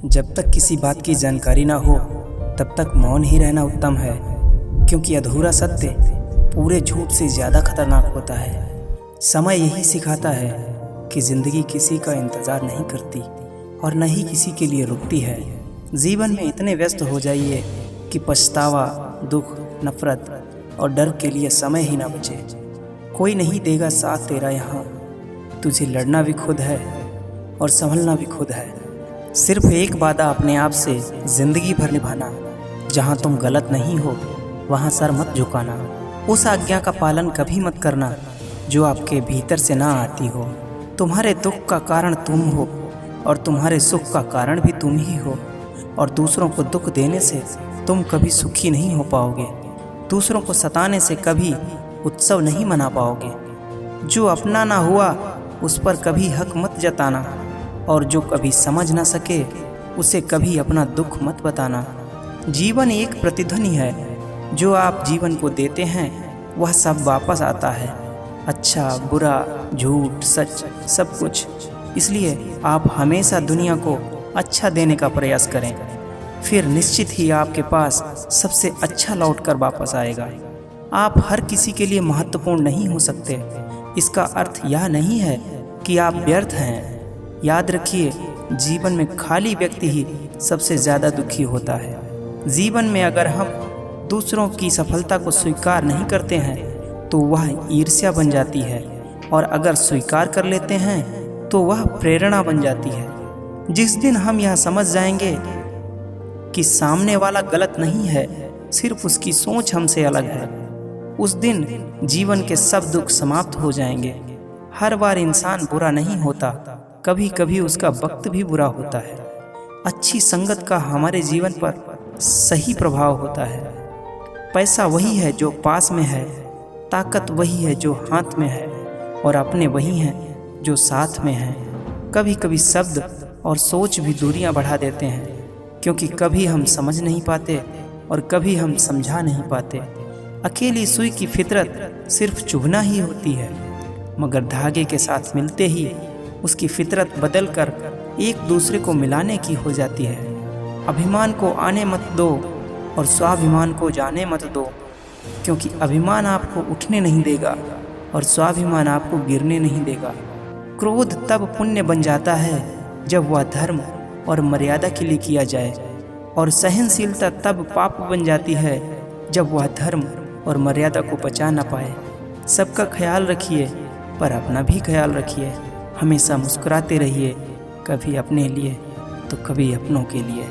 जब तक किसी बात की जानकारी ना हो तब तक मौन ही रहना उत्तम है, क्योंकि अधूरा सत्य पूरे झूठ से ज़्यादा खतरनाक होता है। समय यही सिखाता है कि ज़िंदगी किसी का इंतज़ार नहीं करती और न ही किसी के लिए रुकती है। जीवन में इतने व्यस्त हो जाइए कि पछतावा, दुख, नफ़रत और डर के लिए समय ही ना बचे। कोई नहीं देगा साथ तेरा यहाँ, तुझे लड़ना भी खुद है और संभलना भी खुद है। सिर्फ एक वादा अपने आप से ज़िंदगी भर निभाना, जहाँ तुम गलत नहीं हो वहाँ सर मत झुकाना। उस आज्ञा का पालन कभी मत करना जो आपके भीतर से ना आती हो। तुम्हारे दुख का कारण तुम हो और तुम्हारे सुख का कारण भी तुम ही हो, और दूसरों को दुख देने से तुम कभी सुखी नहीं हो पाओगे। दूसरों को सताने से कभी उत्सव नहीं मना पाओगे। जो अपना ना हुआ उस पर कभी हक मत जताना, और जो कभी समझ ना सके उसे कभी अपना दुख मत बताना। जीवन एक प्रतिध्वनि है, जो आप जीवन को देते हैं वह सब वापस आता है। अच्छा, बुरा, झूठ, सच, सब कुछ। इसलिए आप हमेशा दुनिया को अच्छा देने का प्रयास करें, फिर निश्चित ही आपके पास सबसे अच्छा लौट कर वापस आएगा। आप हर किसी के लिए महत्वपूर्ण नहीं हो सकते। इसका अर्थ यह नहीं है कि आप व्यर्थ हैं। याद रखिए, जीवन में खाली व्यक्ति ही सबसे ज़्यादा दुखी होता है। जीवन में अगर हम दूसरों की सफलता को स्वीकार नहीं करते हैं तो वह ईर्ष्या बन जाती है, और अगर स्वीकार कर लेते हैं तो वह प्रेरणा बन जाती है। जिस दिन हम यह समझ जाएंगे कि सामने वाला गलत नहीं है, सिर्फ उसकी सोच हमसे अलग है, उस दिन जीवन के सब दुख समाप्त हो जाएंगे। हर बार इंसान बुरा नहीं होता, कभी कभी उसका वक्त भी बुरा होता है। अच्छी संगत का हमारे जीवन पर सही प्रभाव होता है। पैसा वही है जो पास में है, ताकत वही है जो हाथ में है, और अपने वही हैं जो साथ में हैं। कभी कभी शब्द और सोच भी दूरियां बढ़ा देते हैं, क्योंकि कभी हम समझ नहीं पाते और कभी हम समझा नहीं पाते। अकेली सुई की फितरत सिर्फ चुभना ही होती है, मगर धागे के साथ मिलते ही उसकी फितरत बदलकर एक दूसरे को मिलाने की हो जाती है। अभिमान को आने मत दो और स्वाभिमान को जाने मत दो, क्योंकि अभिमान आपको उठने नहीं देगा और स्वाभिमान आपको गिरने नहीं देगा। क्रोध तब पुण्य बन जाता है जब वह धर्म और मर्यादा के लिए किया जाए, और सहनशीलता तब पाप बन जाती है जब वह धर्म और मर्यादा को बचा ना पाए। सबका ख्याल रखिए, पर अपना भी ख्याल रखिए। हमेशा मुस्कुराते रहिए, कभी अपने लिए तो कभी अपनों के लिए।